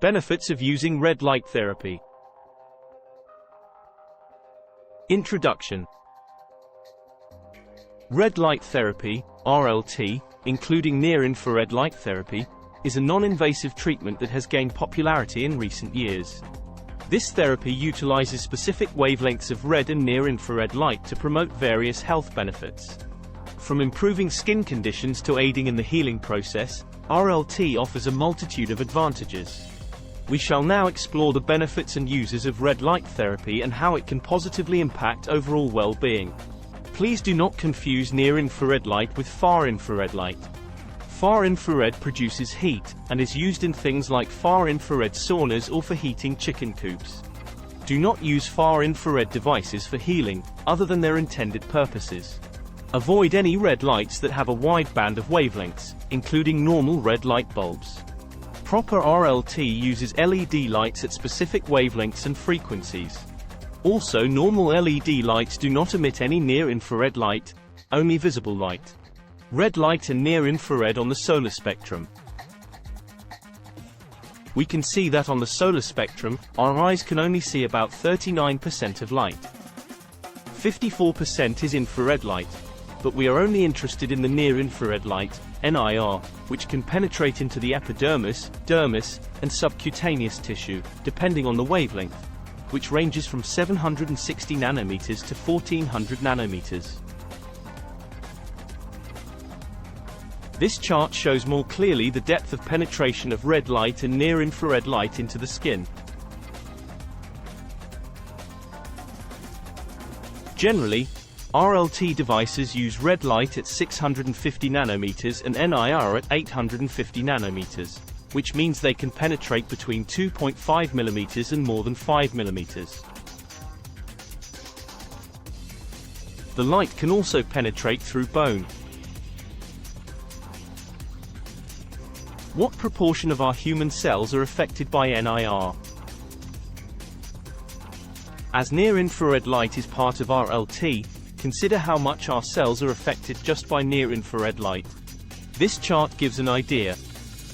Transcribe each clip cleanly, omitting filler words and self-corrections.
Benefits of using red light therapy. Introduction. Red light therapy, RLT, including near-infrared light therapy, is a non-invasive treatment that has gained popularity in recent years. This therapy utilizes specific wavelengths of red and near-infrared light to promote various health benefits. From improving skin conditions to aiding in the healing process, RLT offers a multitude of advantages. We shall now explore the benefits and uses of red light therapy and how it can positively impact overall well-being. Please do not confuse near-infrared light with far-infrared light. Far-infrared produces heat, and is used in things like far-infrared saunas or for heating chicken coops. Do not use far-infrared devices for healing, other than their intended purposes. Avoid any red lights that have a wide band of wavelengths, including normal red light bulbs. Proper RLT uses LED lights at specific wavelengths and frequencies. Also, normal LED lights do not emit any near-infrared light, only visible light. Red light and near-infrared on the solar spectrum. We can see that on the solar spectrum, our eyes can only see about 39% of light. 54% is infrared light, but we are only interested in the near-infrared light, NIR, which can penetrate into the epidermis, dermis, and subcutaneous tissue, depending on the wavelength, which ranges from 760 nanometers to 1400 nanometers. This chart shows more clearly the depth of penetration of red light and near-infrared light into the skin. Generally, RLT devices use red light at 650 nanometers and NIR at 850 nanometers, which means they can penetrate between 2.5 mm and more than 5 mm. The light can also penetrate through bone. What proportion of our human cells are affected by NIR? As near-infrared light is part of RLT, consider how much our cells are affected just by near-infrared light. This chart gives an idea.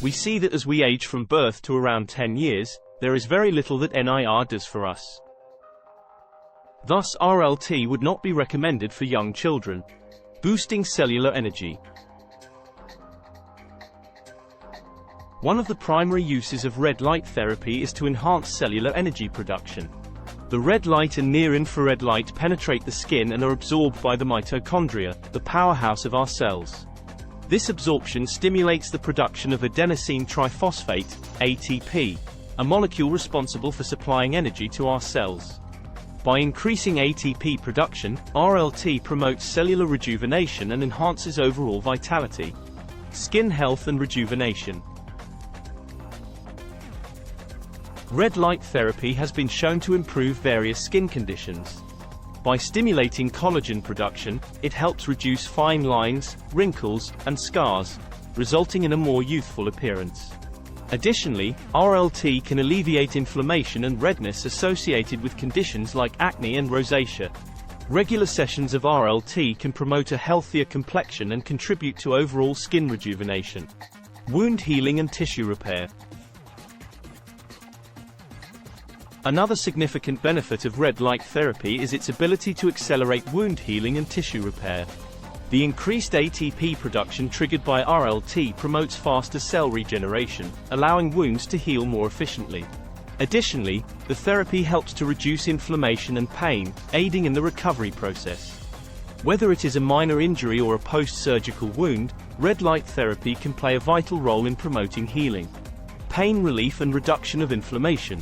We see that as we age from birth to around 10 years, there is very little that NIR does for us. Thus, RLT would not be recommended for young children. Boosting cellular energy. One of the primary uses of red light therapy is to enhance cellular energy production. The red light and near-infrared light penetrate the skin and are absorbed by the mitochondria, the powerhouse of our cells. This absorption stimulates the production of adenosine triphosphate, ATP, a molecule responsible for supplying energy to our cells. By increasing ATP production, RLT promotes cellular rejuvenation and enhances overall vitality. Skin health and rejuvenation. Red light therapy has been shown to improve various skin conditions. By stimulating collagen production, it helps reduce fine lines, wrinkles, and scars, resulting in a more youthful appearance. Additionally, RLT can alleviate inflammation and redness associated with conditions like acne and rosacea. Regular sessions of RLT can promote a healthier complexion and contribute to overall skin rejuvenation. Wound healing and tissue repair. Another significant benefit of red light therapy is its ability to accelerate wound healing and tissue repair. The increased ATP production triggered by RLT promotes faster cell regeneration, allowing wounds to heal more efficiently. Additionally, the therapy helps to reduce inflammation and pain, aiding in the recovery process. Whether it is a minor injury or a post-surgical wound, red light therapy can play a vital role in promoting healing, pain relief and reduction of inflammation.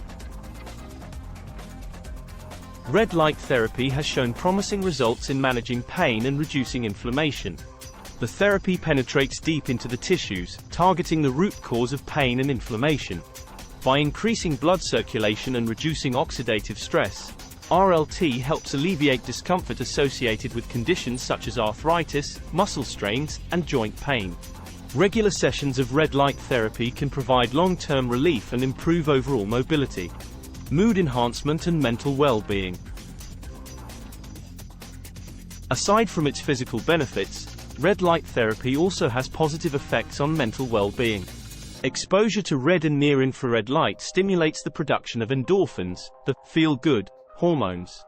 Red light therapy has shown promising results in managing pain and reducing inflammation. The therapy penetrates deep into the tissues, targeting the root cause of pain and inflammation. By increasing blood circulation and reducing oxidative stress, RLT helps alleviate discomfort associated with conditions such as arthritis, muscle strains, and joint pain. Regular sessions of red light therapy can provide long-term relief and improve overall mobility, mood enhancement and mental well-being. Aside from its physical benefits, red light therapy also has positive effects on mental well-being. Exposure to red and near-infrared light stimulates the production of endorphins, the feel-good hormones.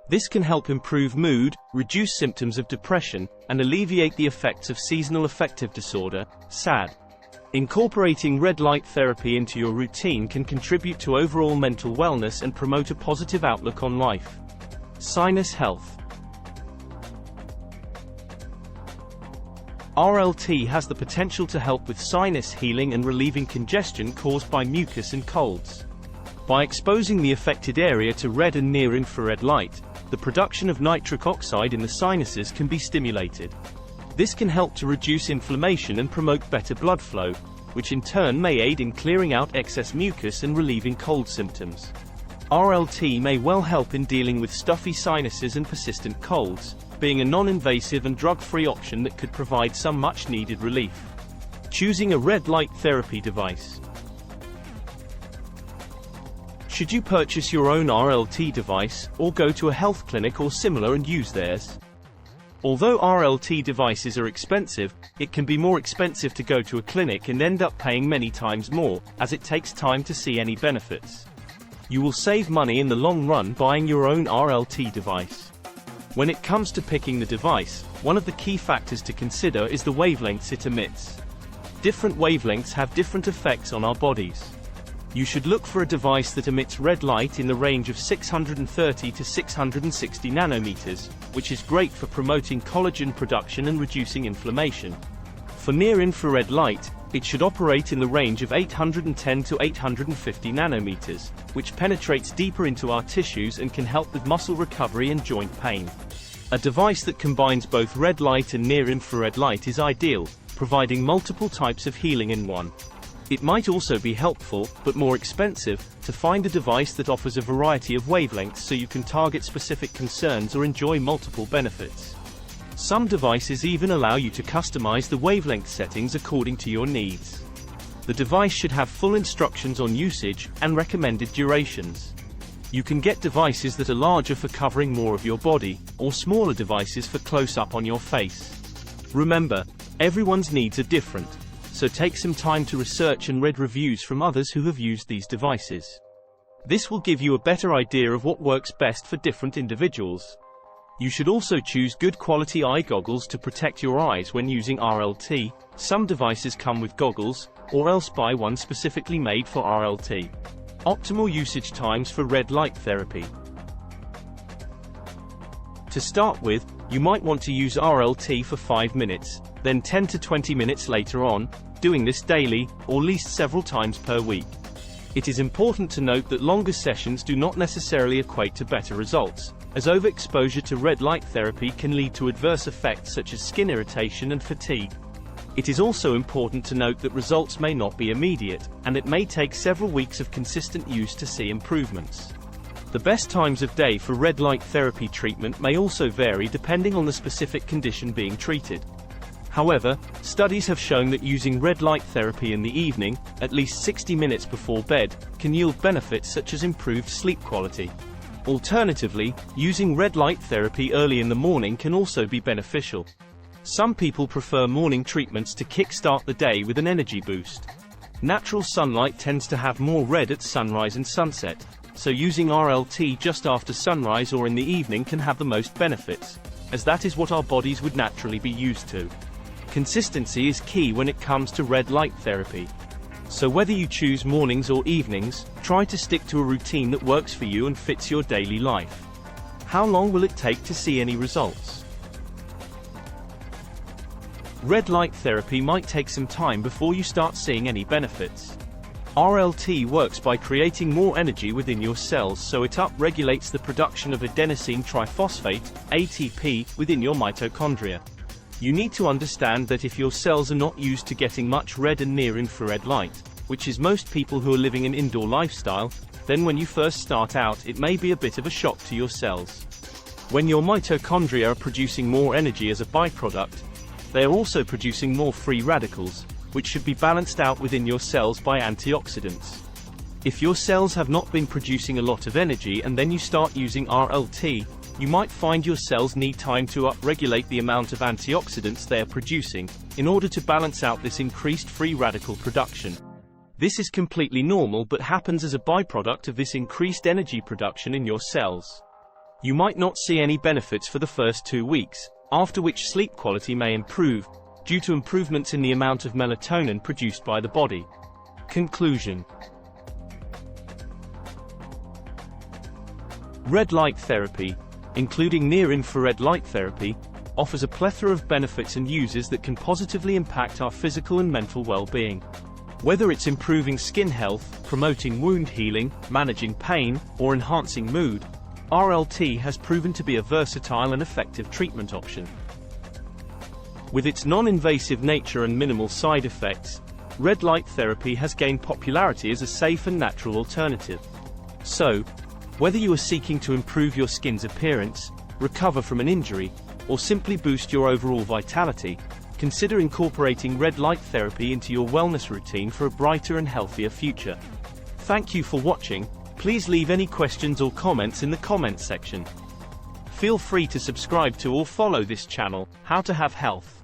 This can help improve mood, reduce symptoms of depression, and alleviate the effects of seasonal affective disorder, SAD. Incorporating red light therapy into your routine can contribute to overall mental wellness and promote a positive outlook on life. Sinus health. RLT has the potential to help with sinus healing and relieving congestion caused by mucus and colds. By exposing the affected area to red and near-infrared light, the production of nitric oxide in the sinuses can be stimulated. This can help to reduce inflammation and promote better blood flow, which in turn may aid in clearing out excess mucus and relieving cold symptoms. RLT may well help in dealing with stuffy sinuses and persistent colds, being a non-invasive and drug-free option that could provide some much-needed relief. Choosing a red light therapy device. Should you purchase your own RLT device, or go to a health clinic or similar and use theirs? Although RLT devices are expensive, it can be more expensive to go to a clinic and end up paying many times more, as it takes time to see any benefits. You will save money in the long run buying your own RLT device. When it comes to picking the device, one of the key factors to consider is the wavelengths it emits. Different wavelengths have different effects on our bodies. You should look for a device that emits red light in the range of 630 to 660 nanometers, which is great for promoting collagen production and reducing inflammation. For near-infrared light, it should operate in the range of 810 to 850 nanometers, which penetrates deeper into our tissues and can help with muscle recovery and joint pain. A device that combines both red light and near-infrared light is ideal, providing multiple types of healing in one. It might also be helpful, but more expensive, to find a device that offers a variety of wavelengths so you can target specific concerns or enjoy multiple benefits. Some devices even allow you to customize the wavelength settings according to your needs. The device should have full instructions on usage and recommended durations. You can get devices that are larger for covering more of your body, or smaller devices for close-up on your face. Remember, everyone's needs are different, so take some time to research and read reviews from others who have used these devices. This will give you a better idea of what works best for different individuals. You should also choose good quality eye goggles to protect your eyes when using RLT. Some devices come with goggles, or else buy one specifically made for RLT. Optimal usage times for red light therapy. To start with, you might want to use RLT for 5 minutes, then 10 to 20 minutes later on, doing this daily, or at least several times per week. It is important to note that longer sessions do not necessarily equate to better results, as overexposure to red light therapy can lead to adverse effects such as skin irritation and fatigue. It is also important to note that results may not be immediate, and it may take several weeks of consistent use to see improvements. The best times of day for red light therapy treatment may also vary depending on the specific condition being treated. However, studies have shown that using red light therapy in the evening, at least 60 minutes before bed, can yield benefits such as improved sleep quality. Alternatively, using red light therapy early in the morning can also be beneficial. Some people prefer morning treatments to kickstart the day with an energy boost. Natural sunlight tends to have more red at sunrise and sunset, so using RLT just after sunrise or in the evening can have the most benefits, as that is what our bodies would naturally be used to. Consistency is key when it comes to red light therapy. So whether you choose mornings or evenings, try to stick to a routine that works for you and fits your daily life. How long will it take to see any results? Red light therapy might take some time before you start seeing any benefits. RLT works by creating more energy within your cells, so it up-regulates the production of adenosine triphosphate, ATP, within your mitochondria. You need to understand that if your cells are not used to getting much red and near-infrared light, which is most people who are living an indoor lifestyle, then when you first start out it may be a bit of a shock to your cells. When your mitochondria are producing more energy as a byproduct, they are also producing more free radicals, which should be balanced out within your cells by antioxidants. If your cells have not been producing a lot of energy and then you start using RLT, you might find your cells need time to up-regulate the amount of antioxidants they are producing, in order to balance out this increased free radical production, This is completely normal but happens as a byproduct of this increased energy production in your cells. You might not see any benefits for the first 2 weeks, after which sleep quality may improve, due to improvements in the amount of melatonin produced by the body. Conclusion. Red light therapy, including near-infrared light therapy, offers a plethora of benefits and uses that can positively impact our physical and mental well-being. Whether it's improving skin health, promoting wound healing, managing pain, or enhancing mood, RLT has proven to be a versatile and effective treatment option. With its non-invasive nature and minimal side effects, red light therapy has gained popularity as a safe and natural alternative. So, whether you are seeking to improve your skin's appearance, recover from an injury, or simply boost your overall vitality, consider incorporating red light therapy into your wellness routine for a brighter and healthier future. Thank you for watching. Please leave any questions or comments in the comments section. Feel free to subscribe to or follow this channel, How to Have Health.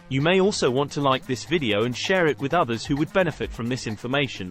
You may also want to like this video and share it with others who would benefit from this information.